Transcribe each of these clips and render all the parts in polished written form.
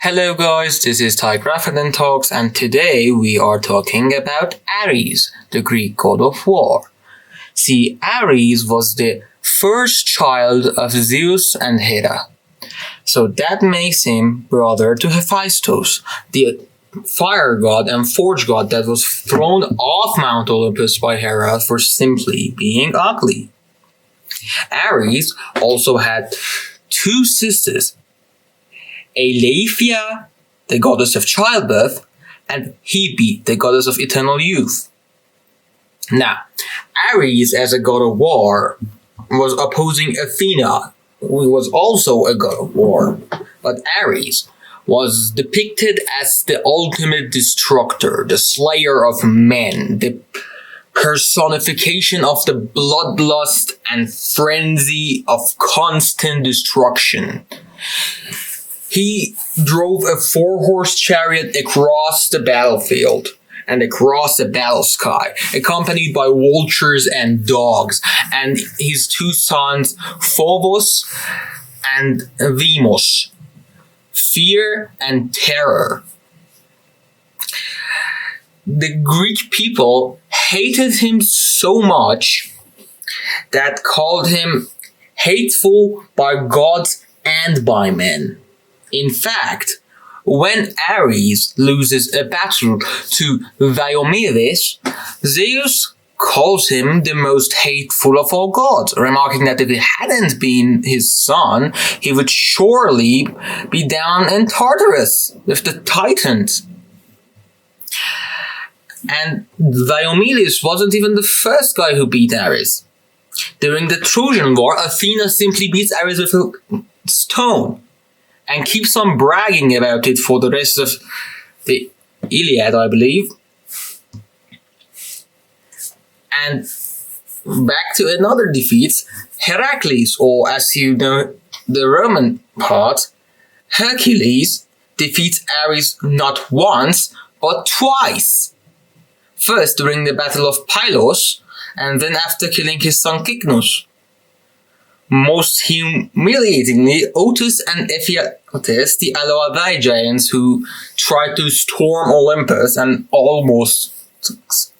Hello guys, this is Ty Graffin Talks, and today we are talking about Ares, the Greek god of war. See, Ares was the first child of Zeus and Hera. So that makes him brother to Hephaestus, the fire god and forge god that was thrown off Mount Olympus by Hera for simply being ugly. Ares also had two sisters, Aletheia, the goddess of childbirth, and Hebe, the goddess of eternal youth. Now, Ares as a god of war was opposing Athena, who was also a god of war. But Ares was depicted as the ultimate destructor, the slayer of men, the personification of the bloodlust and frenzy of constant destruction. He drove a four-horse chariot across the battlefield and across the battle sky, accompanied by vultures and dogs, and his two sons, Phobos and Deimos, fear and terror. The Greek people hated him so much that called him hateful by gods and by men. In fact, when Ares loses a battle to Diomedes, Zeus calls him the most hateful of all gods, remarking that if it hadn't been his son, he would surely be down in Tartarus with the Titans. And Diomedes wasn't even the first guy who beat Ares. During the Trojan War, Athena simply beats Ares with a stone, and keeps on bragging about it for the rest of the Iliad, I believe. And back to another defeat, Heracles, or as you know, the Roman part, Hercules defeats Ares not once, but twice. First during the Battle of Pylos, and then after killing his son Cycnus. Most humiliatingly, Otus and Ephialtes, the Aloadae giants who tried to storm Olympus and almost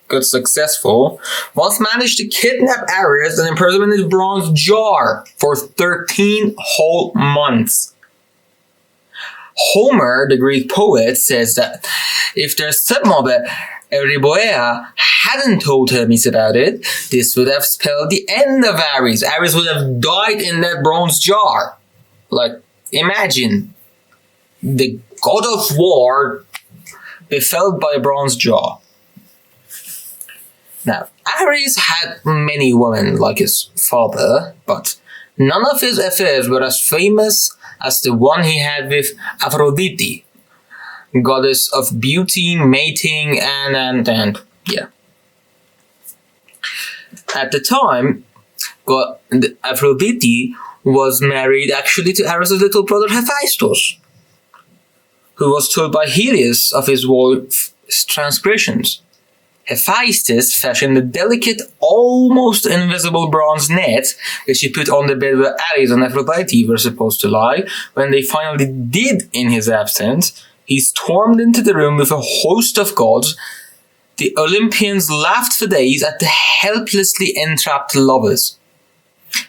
got successful, once managed to kidnap Ares and imprison him in his bronze jar for 13 whole months. Homer, the Greek poet, says that if their stepmother Eriboea hadn't told Hermes about it, this would have spelled the end of Ares. Ares would have died in that bronze jar. Like, imagine the god of war befelled by a bronze jar. Now, Ares had many women like his father, but none of his affairs were as famous as the one he had with Aphrodite, goddess of beauty, mating, and yeah. At the time, Aphrodite was married actually to Ares' little brother Hephaestus, who was told by Helios of his wife's transgressions. Hephaestus fashioned a delicate, almost invisible bronze net which he put on the bed where Ares and Aphrodite were supposed to lie. When they finally did in his absence, he stormed into the room with a host of gods. The Olympians laughed for days at the helplessly entrapped lovers.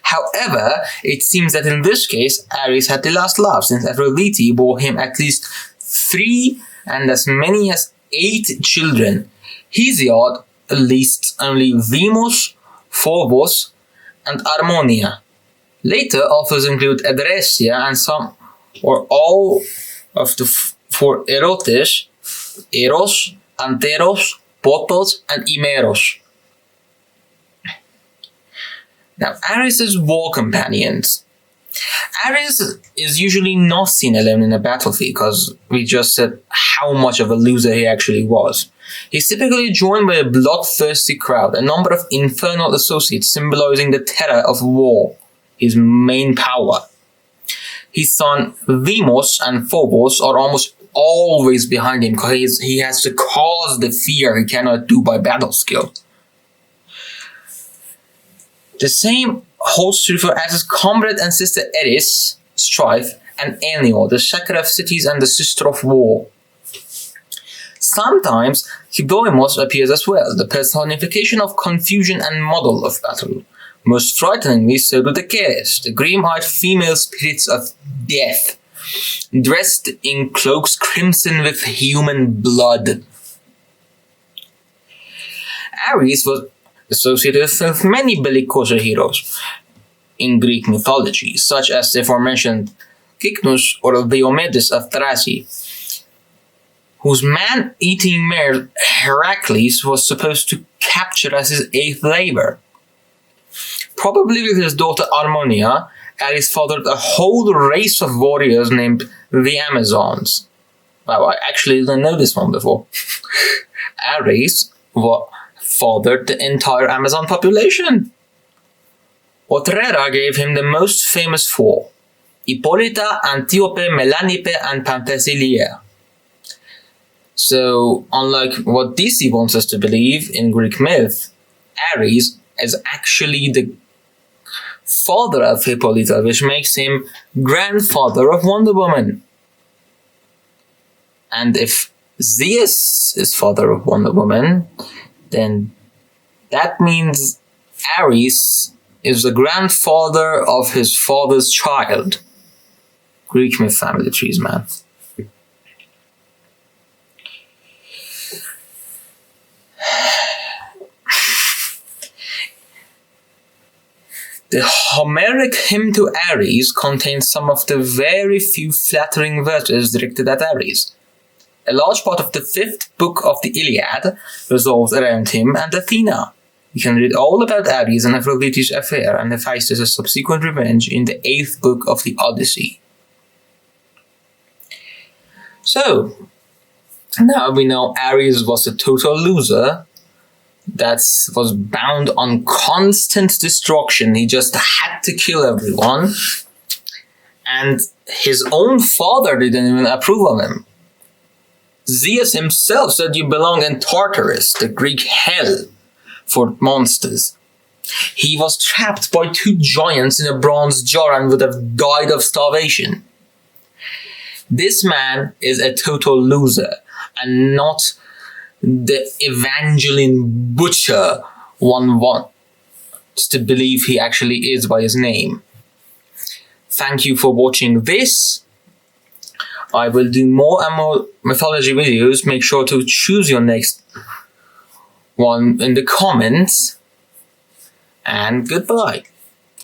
However, it seems that in this case, Ares had the last laugh, since Aphrodite bore him at least 3 and as many as 8 children. Hesiod lists only Deimos, Phobos, and Harmonia. Later, authors include Adresia and some or all of the 4 Erotes, Eros, Anteros, Potos, and Imeros. Now, Ares' war companions. Ares is usually not seen alone in a battlefield because we just said how much of a loser he actually was. He's typically joined by a bloodthirsty crowd, a number of infernal associates symbolizing the terror of war, his main power. His son Deimos and Phobos are almost always behind him because he has to cause the fear he cannot do by battle skill. The same holds true for Ares' comrade and sister Eris, Strife, and Enyo, the shaker of cities and the sister of war. Sometimes Euboimos appears as well, the personification of confusion and model of battle. Most frighteningly, so do the Keres, the grim-eyed female spirits of death, dressed in cloaks crimson with human blood. Ares was associated with many bellicose heroes in Greek mythology, such as the aforementioned Cycnus or Diomedes of Thrace, whose man-eating mare Heracles was supposed to capture as his eighth labor. Probably with his daughter Harmonia, Ares fathered a whole race of warriors named the Amazons. Wow, I actually didn't know this one before. Ares fathered the entire Amazon population. Otrera gave him the most famous four: Hippolyta, Antiope, Melanippe, and Penthesilea. So, unlike what DC wants us to believe in Greek myth, Ares is actually the father of Hippolyta, which makes him grandfather of Wonder Woman. And if Zeus is father of Wonder Woman, then that means Ares is the grandfather of his father's child. Greek myth family trees, man. The Homeric hymn to Ares contains some of the very few flattering verses directed at Ares. A large part of the 5th book of the Iliad revolves around him and Athena. You can read all about Ares and Aphrodite's affair and Hephaestus' subsequent revenge in the 8th book of the Odyssey. So, now we know Ares was a total loser that was bound on constant destruction. He just had to kill everyone. And his own father didn't even approve of him. Zeus himself said you belong in Tartarus, the Greek hell for monsters. He was trapped by 2 giants in a bronze jar and would have died of starvation. This man is a total loser and not the Evangeline butcher one wants to believe he actually is by his name. Thank you for watching this. I will do more and more mythology videos. Make sure to choose your next one in the comments. And goodbye.